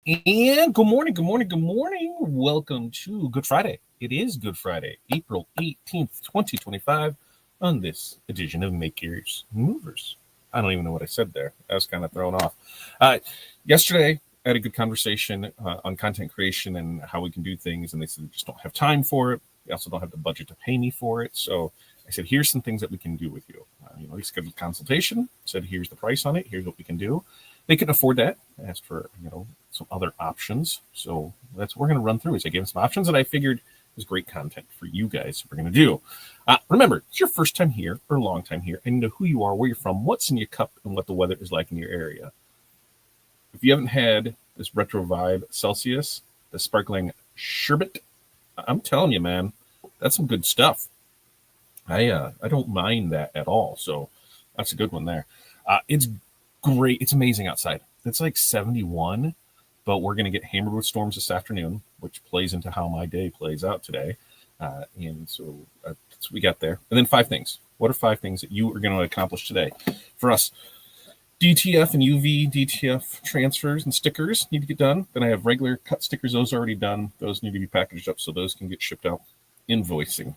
And good morning, good morning, good morning. Welcome to Good Friday. It is Good Friday, April 18th, 2025, on this edition of Make Ears Movers. I don't even know what I said there. I was kind of thrown off. Yesterday, I had a good conversation on content creation and how we can do things, and they said they just don't have time for it. They also don't have the budget to pay me for it. So I said, here's some things that we can do with you. They scheduled a consultation, said, here's the price on it, here's what we can do. They couldn't afford that. I asked for, some other options. So that's what we're going to run through. Is I gave them some options that I figured was great content for you guys. We're going to do. Remember, it's your first time here or long time here, and you know who you are, where you're from, what's in your cup, and what the weather is like in your area. If you haven't had this retro vibe Celsius, the sparkling sherbet, I'm telling you, man, that's some good stuff. I don't mind that at all. So that's a good one there. It's great. It's amazing outside. It's like 71, but we're going to get hammered with storms this afternoon, which plays into how my day plays out today. And so that's what we got there. And then 5 things. What are 5 things that you are going to accomplish today? For us, DTF and UV DTF transfers and stickers need to get done. Then I have regular cut stickers. Those are already done. Those need to be packaged up so those can get shipped out. Invoicing.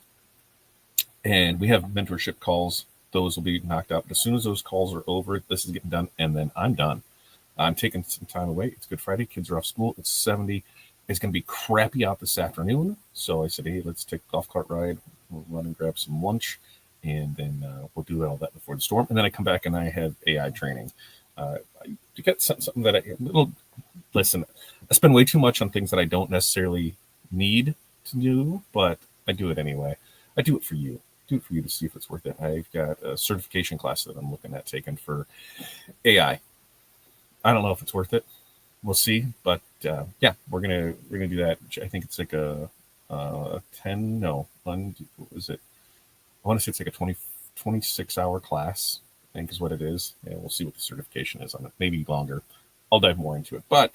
And we have mentorship calls. Those will be knocked out. But as soon as those calls are over, this is getting done, and then I'm done. I'm taking some time away. It's Good Friday. Kids are off school. It's 70. It's going to be crappy out this afternoon. So I said, hey, let's take a golf cart ride. We'll run and grab some lunch, and then we'll do all that before the storm. And then I come back and I have AI training. I get something that listen, I spend way too much on things that I don't necessarily need to do, but I do it anyway. I do it for you. Do it for you to see if it's worth it. I've got a certification class that I'm looking at taking for AI. I don't know if it's worth it. We'll see, but yeah, we're gonna do that. I think it's like a 10. No, what was it? I want to say it's like a 26-hour class. I think is what it is, and we'll see what the certification is on it. Maybe longer. I'll dive more into it. But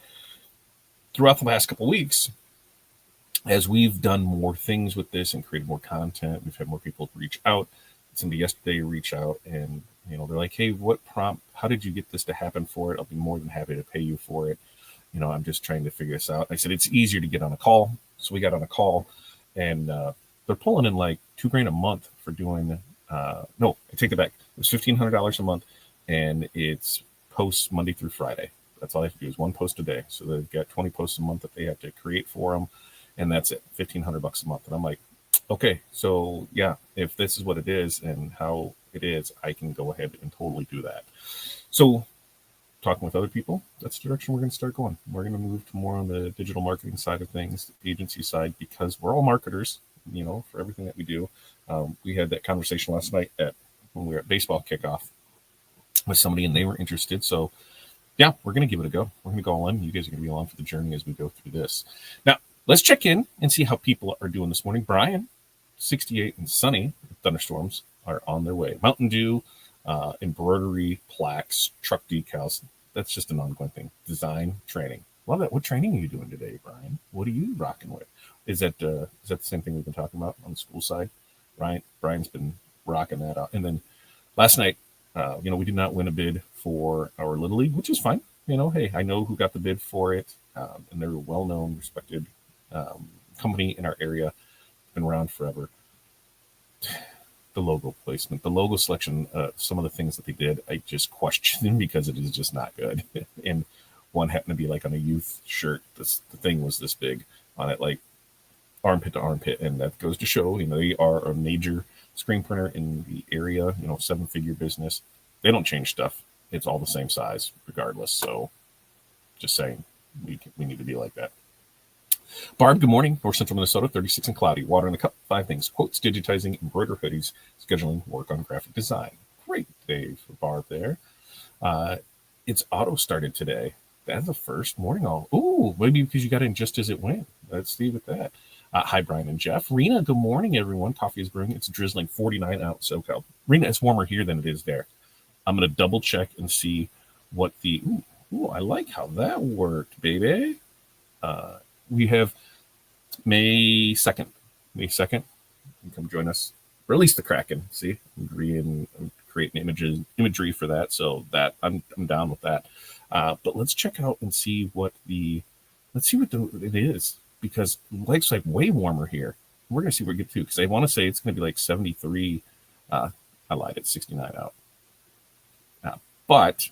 throughout the last couple of weeks, as we've done more things with this and created more content, we've had more people reach out. Somebody yesterday reach out and they're like, hey, what prompt, how did you get this to happen for it? I'll be more than happy to pay you for it. I'm just trying to figure this out. I said, it's easier to get on a call. So we got on a call, and they're pulling in like $2,000 a month for doing, no, I take it back. It was $1,500 a month, and it's posts Monday through Friday. That's all they have to do is one post a day. So they've got 20 posts a month that they have to create for them. And that's it, $1,500 a month. And I'm like, okay, so yeah, if this is what it is and how it is, I can go ahead and totally do that. So talking with other people, that's the direction we're going to start going. We're going to move to more on the digital marketing side of things, the agency side, because we're all marketers, for everything that we do. We had that conversation last night when we were at baseball kickoff with somebody, and they were interested. So yeah, we're going to give it a go. We're going to go all in. You guys are going to be along for the journey as we go through this. Now, let's check in and see how people are doing this morning. Brian, 68 and sunny. Thunderstorms are on their way. Mountain Dew, embroidery, plaques, truck decals. That's just an ongoing thing. Design, training. Love that. What training are you doing today, Brian? What are you rocking with? Is that the same thing we've been talking about on the school side? Brian's been rocking that out. And then last night, we did not win a bid for our Little League, which is fine. Hey, I know who got the bid for it, and they're a well-known, respected company in our area. Been around forever. The logo placement, the logo selection, some of the things that they did, I just question because it is just not good. And one happened to be like on a youth shirt. The thing was this big on it, like armpit to armpit, and that goes to show, they are a major screen printer in the area. 7-figure business. They don't change stuff. It's all the same size regardless. So, just saying, we need to be like that. Barb, good morning. North Central Minnesota, 36 and cloudy. Water in the cup, 5 things. Quotes, digitizing, embroider hoodies, scheduling, work on graphic design. Great day for Barb there. It's auto started today. That's the first morning. Maybe because you got in just as it went. Let's see with that. Hi, Brian and Jeff. Rena, good morning, everyone. Coffee is brewing. It's drizzling 49 out SoCal. Rena, it's warmer here than it is there. I'm going to double check and see what the... I like how that worked, baby. We have May 2nd. May 2nd. You can come join us. Release the Kraken. See? I'm creating imagery for that. So that I'm down with that. But let's check out and see what the Let's see what it is, because it's like way warmer here. We're gonna see where we get to, because I want to say it's gonna be like 73. Uh, I lied, it's 69 out. But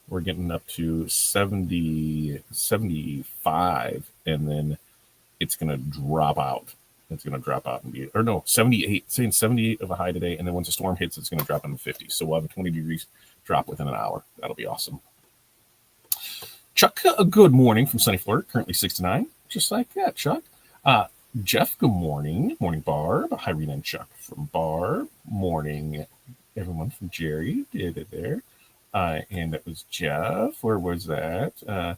we're getting up to 70, 75, and then it's going to drop out. It's going to drop out and be, or no, 78, saying 78 of a high today. And then once a storm hits, it's going to drop in the 50s. So we'll have a 20 degrees drop within an hour. That'll be awesome. Chuck, a good morning from sunny Florida, currently 69. Just like that, Chuck. Jeff, good morning. Morning, Barb. Hi, Rena and Chuck from Barb. Morning, everyone from Jerry. Did it there. And that was Jeff. Where was that?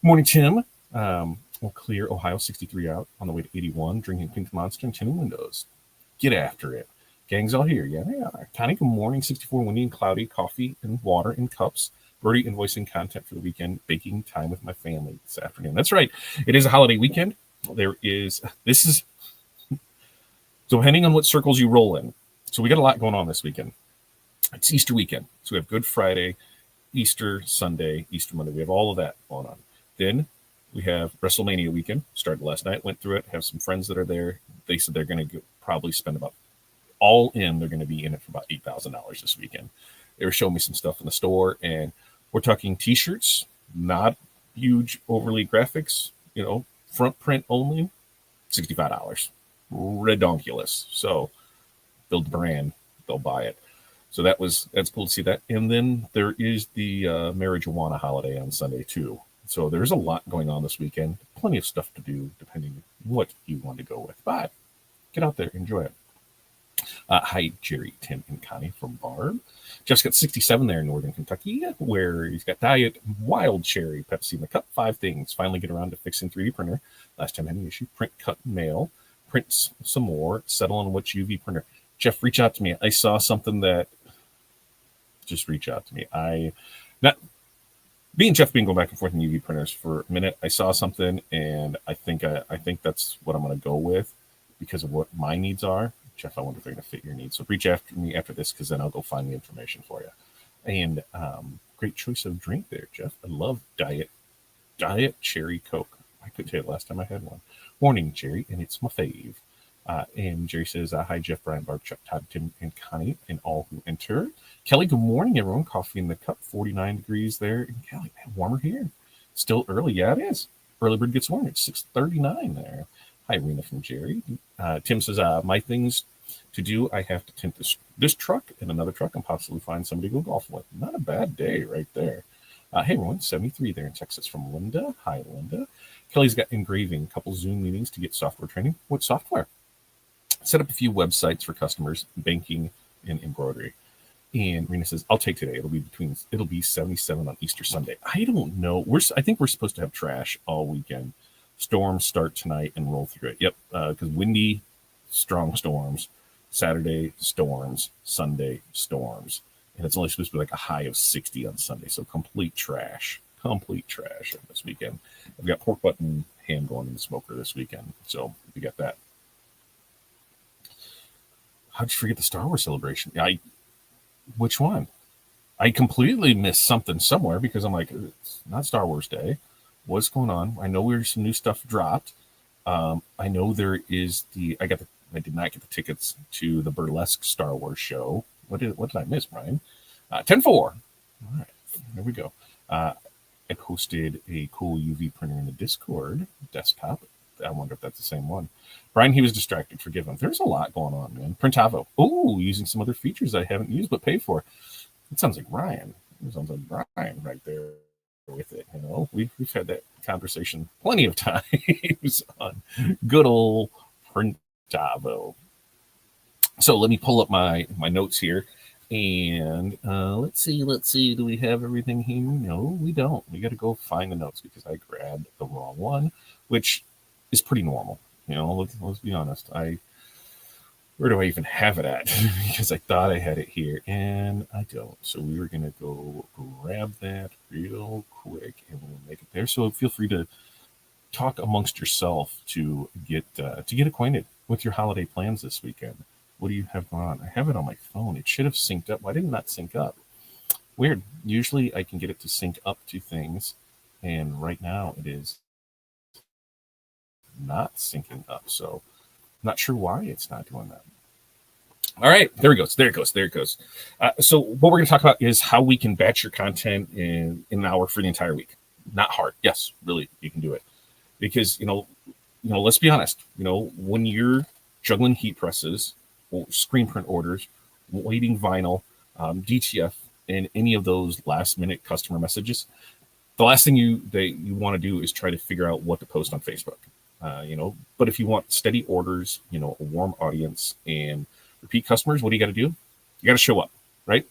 Morning, Tim. Well, clear Ohio 63 out on the way to 81, drinking Pink Monster and tinted windows. Get after it. Gang's all here. Yeah, they are. Connie, good morning. 64, windy and cloudy, coffee and water in cups. Birdie invoicing content for the weekend, baking time with my family this afternoon. That's right. It is a holiday weekend. This is, so depending on what circles you roll in. So we got a lot going on this weekend. It's Easter weekend. So we have Good Friday, Easter Sunday, Easter Monday. We have all of that going on. Then we have WrestleMania weekend. Started last night, went through it, have some friends that are there. They said they're going to probably spend about all in. They're going to be in it for about $8,000 this weekend. They were showing me some stuff in the store, and we're talking T-shirts, not huge, overly graphics, front print only, $65. Redonkulous. So build the brand, they'll buy it. So that's cool to see that. And then there is the marijuana holiday on Sunday too. So there's a lot going on this weekend. Plenty of stuff to do depending what you want to go with. But get out there, enjoy it. Hi, Jerry, Tim, and Connie from Barb. Jeff's got 67 there in Northern Kentucky, where he's got Diet Wild Cherry Pepsi in the cup. 5 things. Finally get around to fixing 3D printer. Last time I had an issue. Print, cut, mail. Print some more. Settle on which UV printer. Jeff, reach out to me. I saw something that just reach out to me. Me and Jeff been going back and forth in UV printers for a minute. I saw something, and I think that's what I'm going to go with because of what my needs are. Jeff, I wonder if they're going to fit your needs. So reach after me after this, because then I'll go find the information for you. And great choice of drink there, Jeff. I love Diet Cherry Coke. I couldn't tell you the last time I had one. Morning, Jerry, and it's my fave. And Jerry says, hi, Jeff, Brian, Barb, Chuck, Todd, Tim, and Connie, and all who enter. Kelly, good morning, everyone. Coffee in the cup, 49 degrees there. And Kelly, man, warmer here. Still early. Yeah, it is. Early bird gets warm. It's 6:39 there. Hi, Rena from Jerry. Tim says, my things to do, I have to tint this truck and another truck and possibly find somebody to go golf with. Not a bad day right there. Hey, everyone, 73 there in Texas from Linda. Hi, Linda. Kelly's got engraving, a couple Zoom meetings to get software training. What software? Set up a few websites for customers, banking and embroidery. And Rena says, I'll take today. It'll be 77 on Easter Sunday. I don't know. I think we're supposed to have trash all weekend. Storms start tonight and roll through it. Yep, because windy, strong storms. Saturday, storms. Sunday, storms. And it's only supposed to be like a high of 60 on Sunday. So complete trash this weekend. I've got pork butt and ham going in the smoker this weekend. So we got that. How'd you forget the Star Wars celebration? Which one? I completely missed something somewhere because I'm like, it's not Star Wars Day. What's going on? I know some new stuff dropped. I know there is I did not get the tickets to the burlesque Star Wars show. What did I miss, Brian? 10-4. All right, there we go. I posted a cool UV printer in the Discord desktop. I wonder if that's the same one. Brian, he was distracted. Forgive him. There's a lot going on, man. Printavo. Oh, using some other features I haven't used but paid for. It sounds like Ryan. It sounds like Brian right there with it. We've had that conversation plenty of times on good old Printavo. So let me pull up my notes here. And let's see. Do we have everything here? No, we don't. We got to go find the notes because I grabbed the wrong one, which is pretty normal. Let's be honest. Where do I even have it at? Because I thought I had it here and I don't. So we were going to go grab that real quick and we'll make it there. So feel free to talk amongst yourself to get acquainted with your holiday plans this weekend. What do you have going on? I have it on my phone. It should have synced up. Why did it not sync up? Weird. Usually I can get it to sync up to things. And right now it is not syncing up. So I'm not sure why it's not doing that. All right, there it goes. There it goes. There it goes. So what we're going to talk about is how we can batch your content in an hour for the entire week. Not hard. Yes, really, you can do it because let's be honest. When you're juggling heat presses, or screen print orders, waiting vinyl, DTF, and any of those last minute customer messages, the last thing you want to do is try to figure out what to post on Facebook. But if you want steady orders, a warm audience and repeat customers, what do you got to do? You got to show up, right?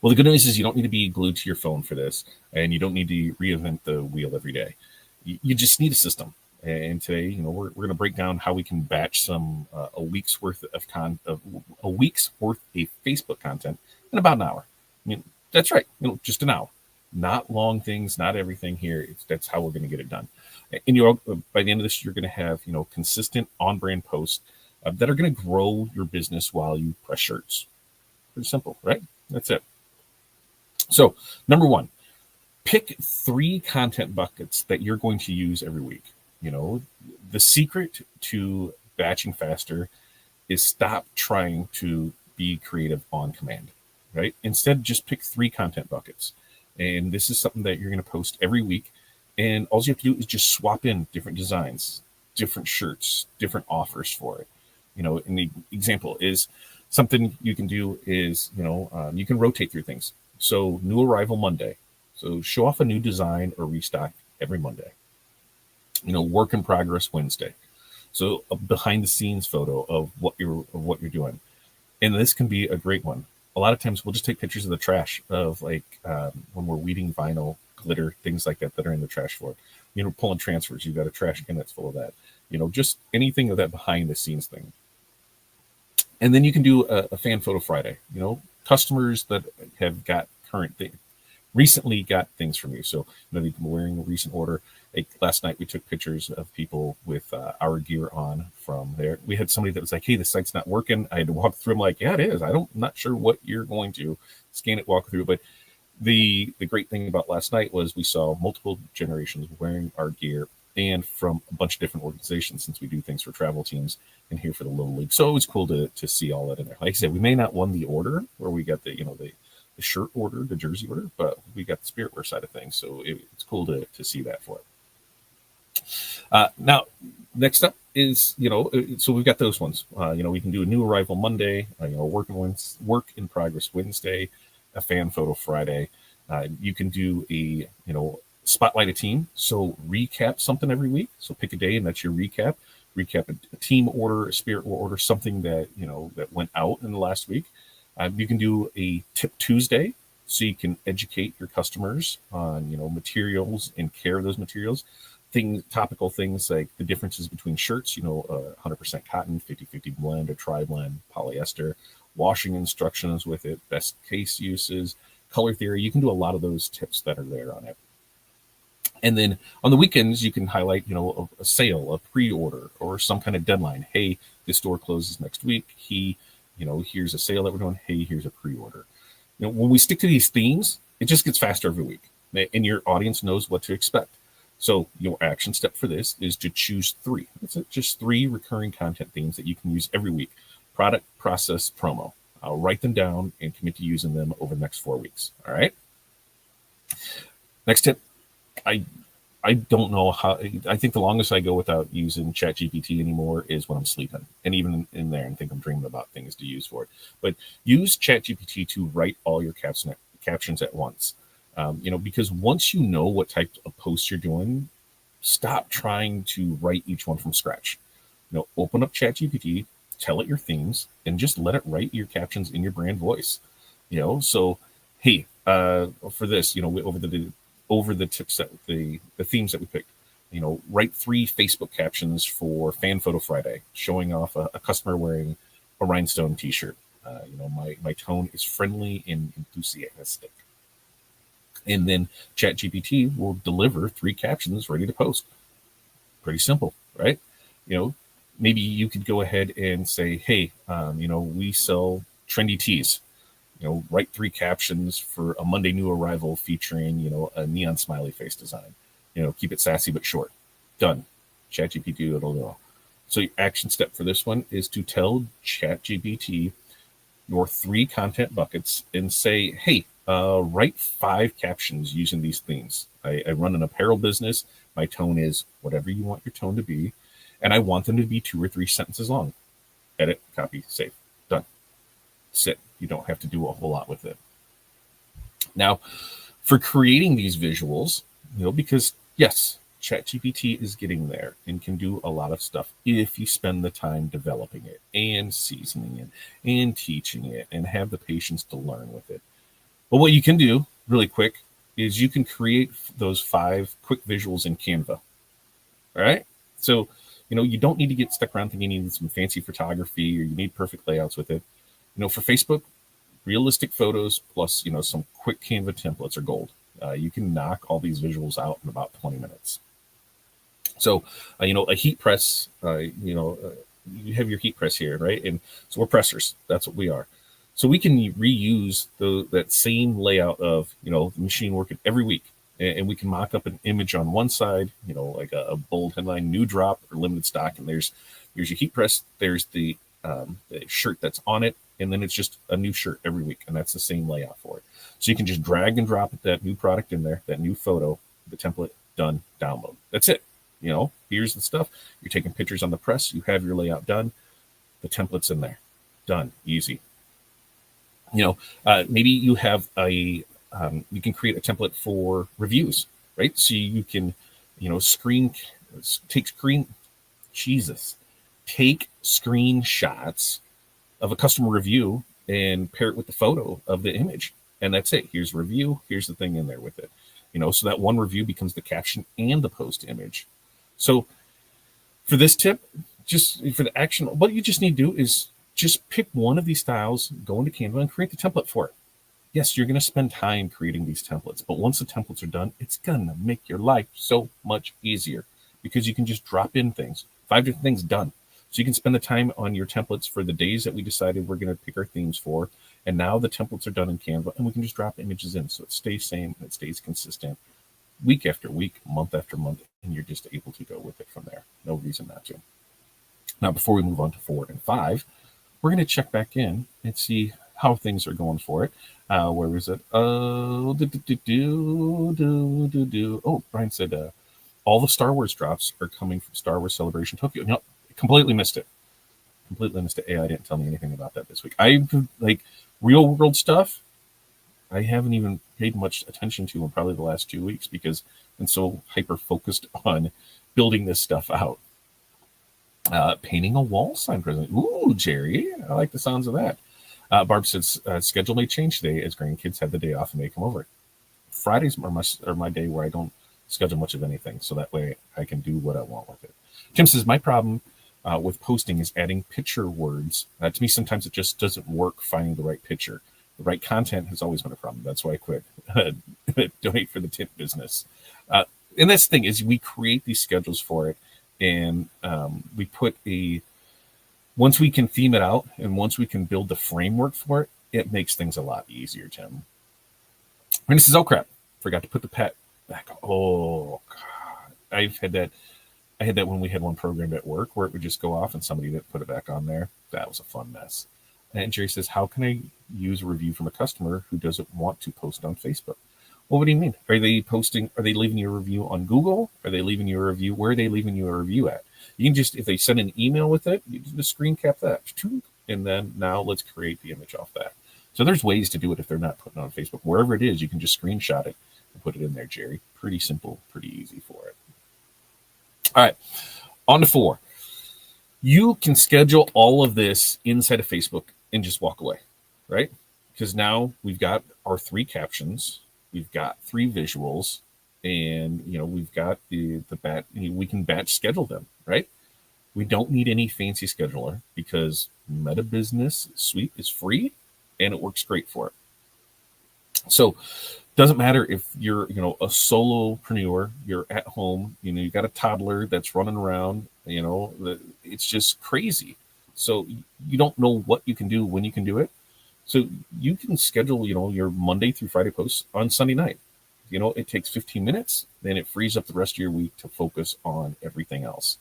Well, the good news is you don't need to be glued to your phone for this, and you don't need to reinvent the wheel every day. You just need a system. And today, we're going to break down how we can batch some a week's worth of Facebook content in about an hour. I mean, that's right, just an hour. Not long things, not everything here. That's how we're going to get it done. And by the end of this, you're going to have consistent on-brand posts that are going to grow your business while you press shirts. Pretty simple, right? That's it. So, number one, pick 3 content buckets that you're going to use every week. The secret to batching faster is stop trying to be creative on command, right? Instead, just pick 3 content buckets. And this is something that you're going to post every week. And all you have to do is just swap in different designs, different shirts, different offers for it. And the example is something you can do is, you can rotate through things. So new arrival Monday. So show off a new design or restock every Monday. Work in progress Wednesday. So a behind the scenes photo of what you're doing. And this can be a great one. A lot of times we'll just take pictures of the trash of when we're weeding vinyl, glitter, things like that are in the trash for it. Pulling transfers, you've got a trash can that's full of that. Just anything of that behind the scenes thing. And then you can do a fan photo Friday. Customers that have got recently got things from you. So they've been wearing a recent order. Like last night we took pictures of people with our gear on from there. We had somebody that was like, hey, the site's not working. I had to walk through. I'm like, yeah, it is. I'm not sure what you're going to scan it, walk through. But the great thing about last night was we saw multiple generations wearing our gear and from a bunch of different organizations, since we do things for travel teams and here for the Little League. So it was cool to see all that in there. Like I said, we may not won the order where we got the shirt order, the jersey order, but we got the spiritwear side of things. So it's cool to see that for it. Now, next up is, so we've got those ones. We can do a new arrival Monday, work in progress Wednesday, a fan photo Friday. You can do a, spotlight a team. So recap something every week. So pick a day and that's your recap. Recap a team order, a spiritwear order, something that, that went out in the last week. You can do a tip Tuesday, so you can educate your customers on, materials and care of those materials. Topical things like the differences between shirts, 100% cotton, 50-50 blend, or tri-blend, polyester, washing instructions with it, best case uses, color theory. You can do a lot of those tips that are there on it. And then on the weekends, you can highlight, a sale, a pre-order, or some kind of deadline. Hey, this store closes next week. Here's a sale that we're doing. Hey, here's a pre-order. When we stick to these themes, it just gets faster every week, and your audience knows what to expect. So your action step for this is to choose 3. It's just 3 recurring content themes that you can use every week. Product, process, promo. I'll write them down and commit to using them over the next 4 weeks. All right. Next tip. I don't know how. I think the longest I go without using ChatGPT anymore is when I'm sleeping, and even in there, I think I'm dreaming about things to use for it. But use ChatGPT to write all your captions at once. Because once you know what type of posts you're doing, stop trying to write each one from scratch. Open up ChatGPT, tell it your themes, and just let it write your captions in your brand voice. So hey, for this, over the tips that the themes that we picked, write 3 Facebook captions for Fan Photo Friday, showing off a customer wearing a rhinestone t-shirt. My tone is friendly and enthusiastic. And then ChatGPT will deliver 3 captions ready to post. Pretty simple, right? Maybe you could go ahead and say, hey, we sell trendy tees. Write 3 captions for a Monday new arrival featuring, a neon smiley face design. Keep it sassy but short. Done. ChatGPT, it'll know. So your action step for this one is to tell ChatGPT your 3 content buckets and say, hey, write 5 captions using these themes. I run an apparel business. My tone is whatever you want your tone to be, and I want them to be 2 or 3 sentences long. Edit, copy, save, done. Sit. You don't have to do a whole lot with it. Now, for creating these visuals, because yes, ChatGPT is getting there and can do a lot of stuff if you spend the time developing it and seasoning it and teaching it and have the patience to learn with it. But what you can do really quick is you can create those 5 quick visuals in Canva. All right. So, you don't need to get stuck around thinking you need some fancy photography or you need perfect layouts with it. For Facebook, realistic photos plus, some quick Canva templates are gold. You can knock all these visuals out in about 20 minutes. So, a heat press, you have your heat press here, right? And so we're pressers. That's what we are. So we can reuse that same layout of, the machine working every week. And we can mock up an image on one side, like a bold headline, new drop or limited stock. And there's your heat press. There's the shirt that's on it. And then it's just a new shirt every week. And that's the same layout for it. So you can just drag and drop that new product in there, that new photo, the template, done, download. That's it. Here's the stuff. You're taking pictures on the press. You have your layout done. The template's in there. Done. Easy. Maybe you have you can create a template for reviews, right? So you can, take screenshots of a customer review and pair it with the photo of the image. And that's it. Here's a review. Here's the thing in there with it. So that one review becomes the caption and the post image. So for this tip, just for the action, what you just need to do is just pick one of these styles, go into Canva and create the template for it. Yes, you're going to spend time creating these templates, but once the templates are done, it's going to make your life so much easier because you can just drop in things, 5 different things done. So you can spend the time on your templates for the days that we decided we're going to pick our themes for. And now the templates are done in Canva and we can just drop images in. So it stays same and it stays consistent week after week, month after month, and you're just able to go with it from there. No reason not to. Now, before we move on to 4 and 5, we're going to check back in and see how things are going for it. Where is it? Oh, Brian said all the Star Wars drops are coming from Star Wars Celebration Tokyo. No, completely missed it. AI didn't tell me anything about that this week. I like real world stuff. I haven't even paid much attention to in probably the last 2 weeks because I've been so hyper focused on building this stuff out. Painting a wall sign present. Ooh, Jerry, I like the sounds of that. Barb says schedule may change today as grandkids have the day off and may come over. Fridays are my day where I don't schedule much of anything, so that way I can do what I want with it. Tim says my problem with posting is adding picture words. To me, sometimes it just doesn't work finding the right picture. The right content has always been a problem. That's why I quit. Donate for the tip business. And that's the thing is we create these schedules for it, and we put once we can theme it out and once we can build the framework for it, it makes things a lot easier, Tim. And this is, oh crap, forgot to put the pet back. Oh, God. I had that when we had one program at work where it would just go off and somebody didn't put it back on there. That was a fun mess. And Jerry says, how can I use a review from a customer who doesn't want to post on Facebook? Well, what do you mean? Are they leaving you a review on Google? Are they leaving you a review? Where are they leaving you a review at? You can just, if they send an email with it, you just screen cap that. And then now let's create the image off that. So there's ways to do it if they're not putting it on Facebook. Wherever it is, you can just screenshot it and put it in there, Jerry. Pretty simple, pretty easy for it. All right, on to 4. You can schedule all of this inside of Facebook and just walk away, right? Because now we've got our 3 captions, we've got 3 visuals, and we've got the batch. We can batch schedule them, right? We don't need any fancy scheduler because Meta Business Suite is free and it works great for it. So doesn't matter if you're a solopreneur, you're at home, you got a toddler that's running around, it's just crazy. So you don't know what you can do when you can do it. So you can schedule your Monday through Friday posts on Sunday night. it takes 15 minutes, then it frees up the rest of your week to focus on everything else.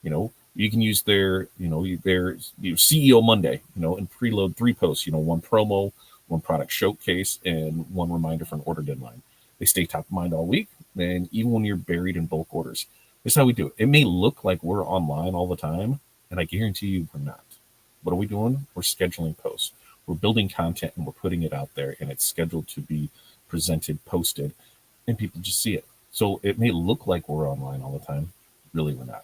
You can use their CEO Monday, and preload 3 posts, one promo, one product showcase, and one reminder for an order deadline. They stay top of mind all week, and even when you're buried in bulk orders. This is how we do it. It may look like we're online all the time, and I guarantee you we're not. What are we doing? We're scheduling posts. We're building content, and we're putting it out there, and it's scheduled to be presented, posted, and people just see it. So it may look like we're online all the time. Really, we're not.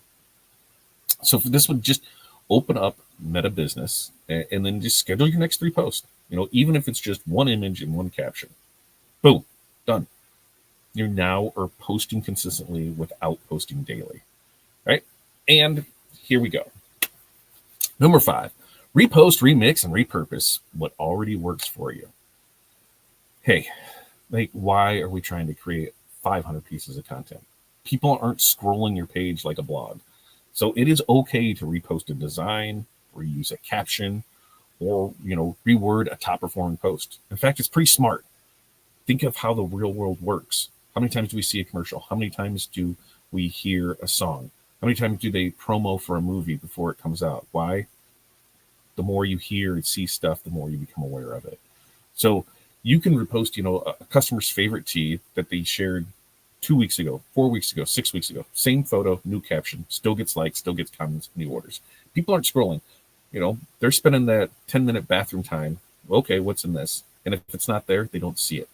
So for this would just open up Meta Business and then just schedule your next 3 posts. Even if it's just one image and one caption. Boom, done. You now are posting consistently without posting daily, right? And here we go. Number 5, repost, remix, and repurpose what already works for you. Hey, why are we trying to create 500 pieces of content? People aren't scrolling your page like a blog. So it is okay to repost a design, reuse a caption, or, reword a top performing post. In fact, it's pretty smart. Think of how the real world works. How many times do we see a commercial? How many times do we hear a song? How many times do they promo for a movie before it comes out? Why? The more you hear and see stuff, the more you become aware of it. So you can repost, a customer's favorite tee that they shared 2 weeks ago, 4 weeks ago, 6 weeks ago. Same photo, new caption, still gets likes, still gets comments, new orders. People aren't scrolling. They're spending that 10-minute bathroom time. Okay, what's in this? And if it's not there, they don't see it.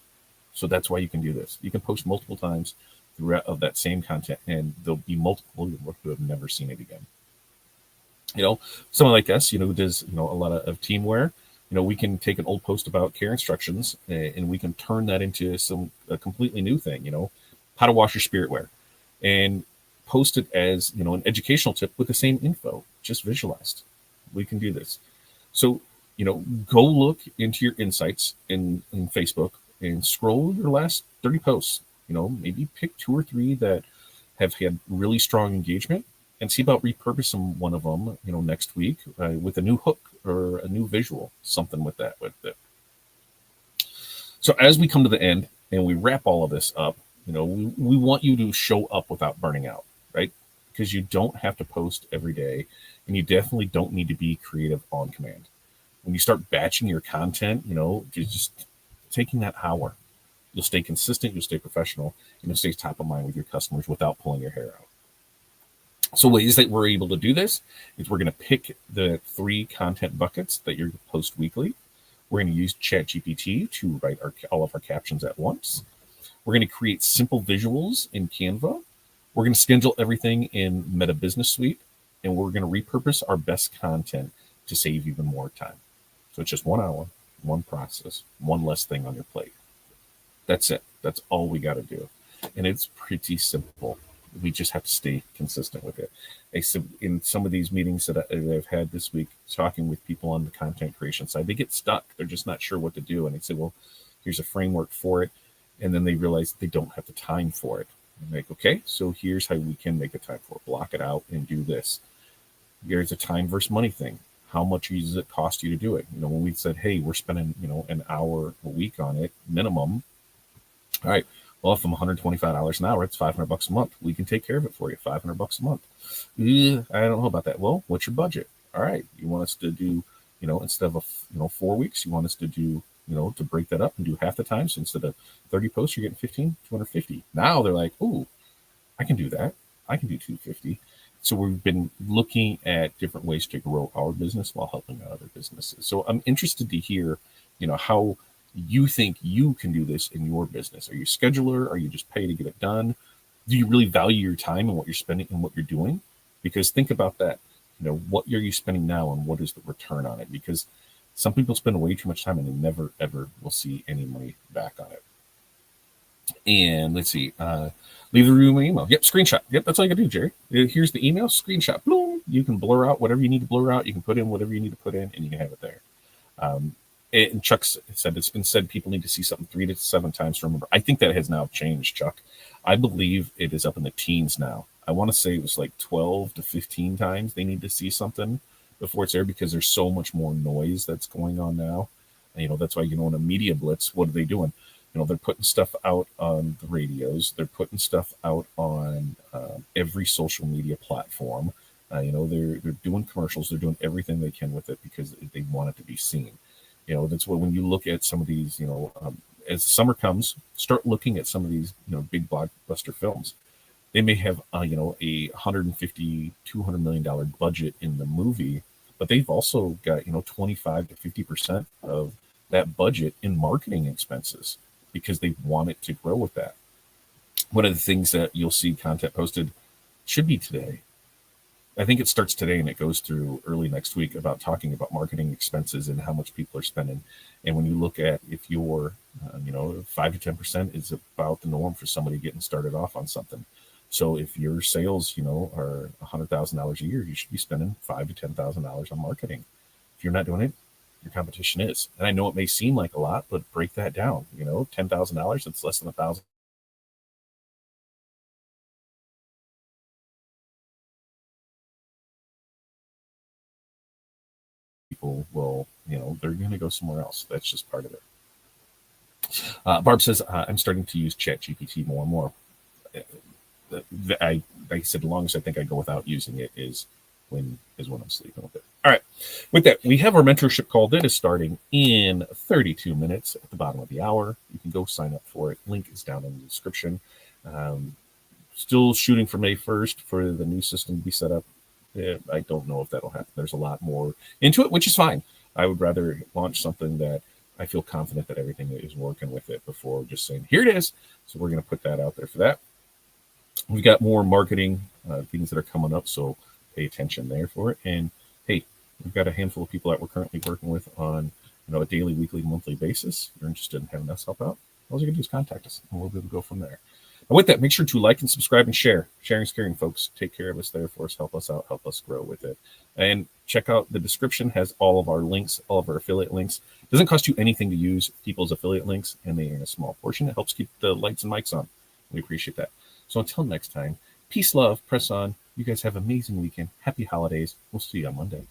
So that's why you can do this. You can post multiple times throughout of that same content, and there'll be multiple who have never seen it again. Someone like us, who does, a lot of teamwear, we can take an old post about care instructions and we can turn that into a completely new thing, how to wash your spiritwear, and post it as, an educational tip with the same info, just visualized. We can do this. So, go look into your insights in Facebook and scroll your last 30 posts. Maybe pick 2 or 3 that have had really strong engagement and see about repurposing one of them, next week with a new hook or a new visual, something with it. So as we come to the end and we wrap all of this up, we want you to show up without burning out, right? Because you don't have to post every day, and you definitely don't need to be creative on command. When you start batching your content, just taking that hour, you'll stay consistent, you'll stay professional, and you'll stay top of mind with your customers without pulling your hair out. So ways that we're able to do this is we're going to pick the 3 content buckets that you're going to post weekly. We're going to use ChatGPT to write all of our captions at once. We're going to create simple visuals in Canva. We're going to schedule everything in Meta Business Suite, and we're going to repurpose our best content to save even more time. So it's just 1 hour, one process, one less thing on your plate. That's it. That's all we got to do. And it's pretty simple. We just have to stay consistent with it. In some of these meetings that I've had this week, talking with people on the content creation side, they get stuck. They're just not sure what to do. And they say, well, here's a framework for it. And then they realize they don't have the time for it. I'm like, okay, so here's how we can make a time for it. Block it out and do this. There's a time versus money thing. How much does it cost you to do it? When we said, hey, we're spending, an hour a week on it, minimum. All right. Well, if I'm $125 an hour, it's $500 a month. We can take care of it for you. $500 a month. I don't know about that. Well, what's your budget? All right. You want us to do, instead of 4 weeks, you want us to do, to break that up and do half the time. So instead of 30 posts, you're getting 15, 250. Now they're like, ooh, I can do that. I can do 250. So we've been looking at different ways to grow our business while helping out other businesses. So I'm interested to hear, how you think you can do this in your business. Are you a scheduler? Are you just pay to get it done? Do you really value your time and what you're spending and what you're doing? Because think about that. What are you spending now and what is the return on it? Because some people spend way too much time and they never, ever will see any money back on it. And let's see, leave the room email. Yep, screenshot. Yep, that's all you gotta do, Jerry. Here's the email, screenshot. Boom. You can blur out whatever you need to blur out. You can put in whatever you need to put in, and you can have it there. And Chuck said it's been said people need to see something 3 to 7 times to remember. I think that has now changed, Chuck. I believe it is up in the teens now. I want to say it was like 12 to 15 times they need to see something before it's there, because there's so much more noise that's going on now. And, that's why, in a media blitz, what are they doing? They're putting stuff out on the radios. They're putting stuff out on every social media platform. They're doing commercials. They're doing everything they can with it because they want it to be seen. That's what when you look at some of these, as summer comes, start looking at some of these, big blockbuster films. They may have, a 150, $200 million budget in the movie, but they've also got, 25 to 50% of that budget in marketing expenses because they want it to grow with that. One of the things that you'll see content posted should be today. I think it starts today and it goes through early next week about talking about marketing expenses and how much people are spending. And when you look at if you're, 5 to 10% is about the norm for somebody getting started off on something. So if your sales, are $100,000 a year, you should be spending $5,000 to $10,000 on marketing. If you're not doing it, your competition is. And I know it may seem like a lot, but break that down. $10,000, it's less than 1,000. People will, they're going to go somewhere else. That's just part of it. Barb says, I'm starting to use ChatGPT more and more. Like I said, the longest I think I go without using it is when I'm sleeping with it. All right. With that, we have our mentorship call that is starting in 32 minutes at the bottom of the hour. You can go sign up for it. Link is down in the description. Still shooting for May 1st for the new system to be set up. I don't know if that'll happen. There's a lot more into it, which is fine. I would rather launch something that I feel confident that everything is working with it before just saying, here it is. So we're going to put that out there for that. We've got more marketing things that are coming up, so pay attention there for it. And hey, we've got a handful of people that we're currently working with on a daily, weekly, monthly basis. If you're interested in having us help out, all you can do is contact us, and we'll be able to go from there. And with that, make sure to like and subscribe and share. Sharing is caring, folks. Take care of us there for us. Help us out. Help us grow with it. And check out the description. Has all of our links, all of our affiliate links. It doesn't cost you anything to use people's affiliate links, and they earn a small portion. It helps keep the lights and mics on. We appreciate that. So until next time, peace, love, press on. You guys have an amazing weekend. Happy holidays. We'll see you on Monday.